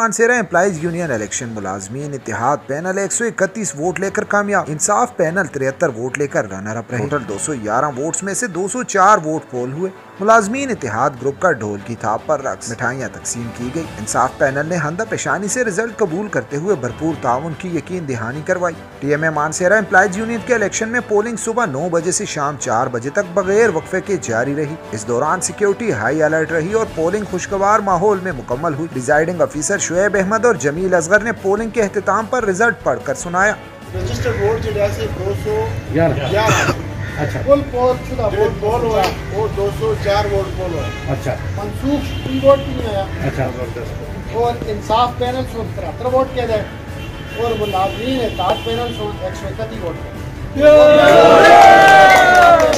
Mansehra employees union election मुलाजमीन इत्तेहाद panel 131 vote लेकर कामयाब। इंसाफ पैनल 73 वोट लेकर रनर अप रहे। टोटल 211 वोट्स में से 204 वोट पोल हुए। मुलाजमीन इत्तेहाद ग्रुप का ढोल की थाप पर रक्स मिठाइयाँ तकसीम की गई। इंसाफ पैनल ने हंदा पेशानी से रिजल्ट कबूल करते हुए भरपूर ताउन की यकीन दहानी करवाई। TMA मानसेरा एम्प्लॉइज यूनियन के इलेक्शन में पोलिंग सुबह 9 बजे से शाम 4 बजे तक बगैर वक्फे के जारी रही। इस दौरान सिक्योरिटी हाई अलर्ट रही और पोलिंग खुशगवार माहौल में मुकम्मल हुई। प्रिजाइडिंग ऑफिसर शुएब अहमद और जमील असगर ने पोलिंग के अख्तिताम पर रिजल्ट पढ़कर सुनाया। रजिस्टर्ड वोट जो है 211 अच्छा कुल शुदा वोट पोल हुआ और 204 वोट पोल हुआ। अच्छा मनसूख कोई वोट भी नहीं आया। अच्छा और इंसाफ पैनल 73 वोट किया जाए और मुलाजमीन इत्तेहाद पैनल 131 वोट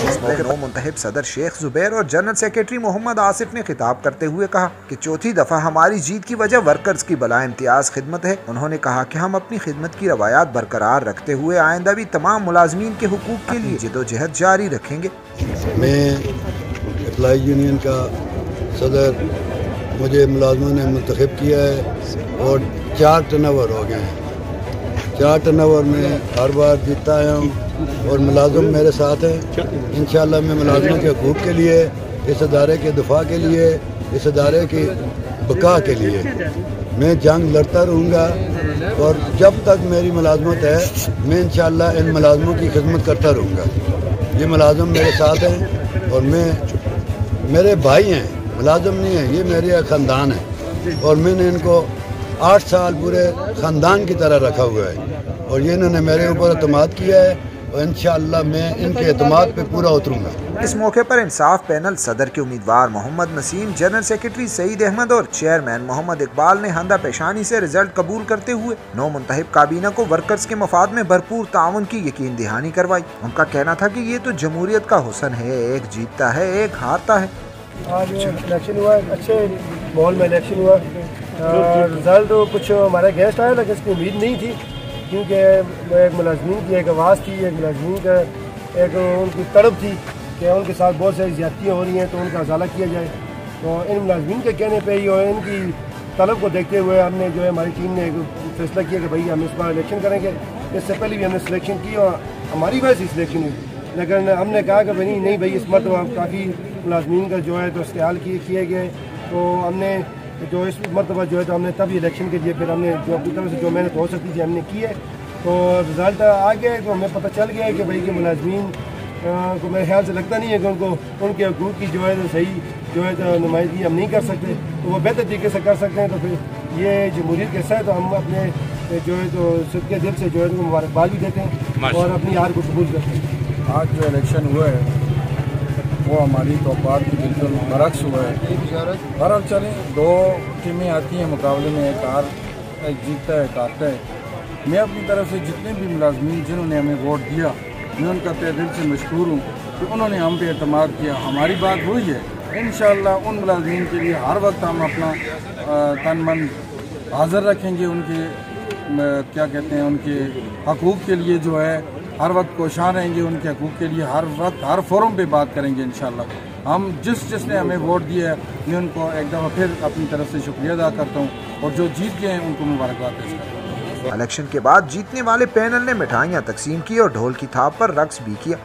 इस मौके नौ मुंतहिब सदर शेख जुबैर और जनरल सेक्रेटरी मोहम्मद आसिफ ने खिताब करते हुए कहा कि चौथी दफा हमारी जीत की वजह वर्कर्स की बला इम्तियाज खिदमत है। उन्होंने कहा कि हम अपनी खिदमत की रवायात बरकरार रखते हुए आइंदा भी तमाम मुलाजमीन के हुकूक के लिए जिदोजहद जारी रखेंगे। मैं एम्प्लॉइज यूनियन का सदर, मुझे मुलाजमों ने मुंतखब किया है और 4 टर्नओवर हो गए हैं। 4 टर्नओवर में हर बार जीतता आया हूँ और मुलाजिम मेरे साथ हैं। इंशाअल्लाह मैं मुलाजिमों के हकूक़ के लिए, इस अदारे के दफा के लिए, इस अदारे की बका के लिए मैं जंग लड़ता रहूँगा और जब तक मेरी मुलाजमत है मैं इंशाअल्लाह इन मुलाजिमों की खिदमत करता रहूँगा। ये मुलाजिम मेरे साथ हैं और मेरे भाई हैं, मुलाजिम नहीं है, ये मेरे ख़ानदान है और मैंने इनको 8 साल पूरे ख़ानदान की तरह रखा हुआ है और ये इन्होंने मेरे ऊपर एतमाद किया है और इंशाअल्लाह मैं इनके एतमाद पे पूरा उतरूंगा। इस मौके पर इंसाफ पैनल सदर के उम्मीदवार मोहम्मद नसीम, जनरल सेक्रेटरी सईद अहमद और चेयरमैन मोहम्मद इकबाल ने हंदा पेशानी से रिजल्ट कबूल करते हुए नौ मुंतहिब काबीना को वर्कर्स के मफाद में भरपूर ताउन की यकीन दहानी करवाई। उनका कहना था कि ये तो जमहूरियत का हुसन है, एक जीतता है एक हारता है। आज इलेक्शन हुआ, अच्छे माहौल में इलेक्शन हुआ। रिजल्ट तो कुछ हमारे गेस्ट आया लेकिन इसकी उम्मीद नहीं थी क्योंकि एक मुलाजमीन की एक आवाज़ थी, एक मुलाजमीन का एक उनकी तड़प थी कि उनके साथ बहुत सारी ज़्यादतियाँ हो रही हैं तो उनका अजाला किया जाए। तो इन मुलाजमीन के कहने पे ही और इनकी तलब को देखते हुए हमने जो है हमारी टीम ने एक फैसला किया कि भाई हम इस बार इलेक्शन करेंगे। इससे पहले भी हमने सिलेक्शन की और हमारी वजह से सिलेक्शन हुई, लेकिन हमने कहा कि भाई नहीं भाई इस मरतबा काफ़ी मुलाजमीन का जो है तो इस्तेहाल किए गए। तो हमने जो इस मरतबा जो है तो हमने तभी इलेक्शन के लिए फिर हमने जो अपनी तरफ से जो मेहनत हो सकती थी हमने की है। तो रिज़ल्ट आ गया तो हमें पता चल गया है कि भाई कि मुलाजमीन को मेरे ख्याल से लगता नहीं है कि उनको उनके हकूक़ की जो है तो सही जो है तो नुमाइंदगी हम नहीं कर सकते, तो वो बेहतर तरीके से कर सकते हैं। तो फिर ये जमहूरियत के हिस्सा है तो हम अपने जो है तो सदके दिल से जो है उनको मुबारकबाद भी देते हैं और अपनी हार को कबूल करते हैं। आज जो इलेक्शन हुआ है वो हमारी तौक़ात की बिल्कुल बरक्स हुआ है। बहरहाल चलें, 2 टीमें आती हैं मुकाबले में, एक जीतता है एक हारता है। मैं अपनी तरफ से जितने भी मुलाजमीन जिन्होंने हमें वोट दिया मैं उनका तहे दिल से मशकूर हूँ कि उन्होंने हम पे एतमाद किया। हमारी बात वही है, इंशाअल्लाह उन मुलाजमीन के लिए हर वक्त हम अपना तन मन हाज़िर रखेंगे। उनके क्या कहते हैं उनके हकूक़ के लिए जो है हर वक्त कोशां रहेंगे, उनके हकूक़ के लिए हर वक्त हर फोरम पे बात करेंगे इंशाअल्लाह। हम जिसने हमें वोट दिया है मैं उनको एक दफ़ा फिर अपनी तरफ से शुक्रिया अदा करता हूँ और जो जीत गए हैं उनको मुबारकबाद पेश करता हूँ। इलेक्शन के बाद जीतने वाले पैनल ने मिठाइयाँ तकसीम की और ढोल की थाप पर रक्स भी किया।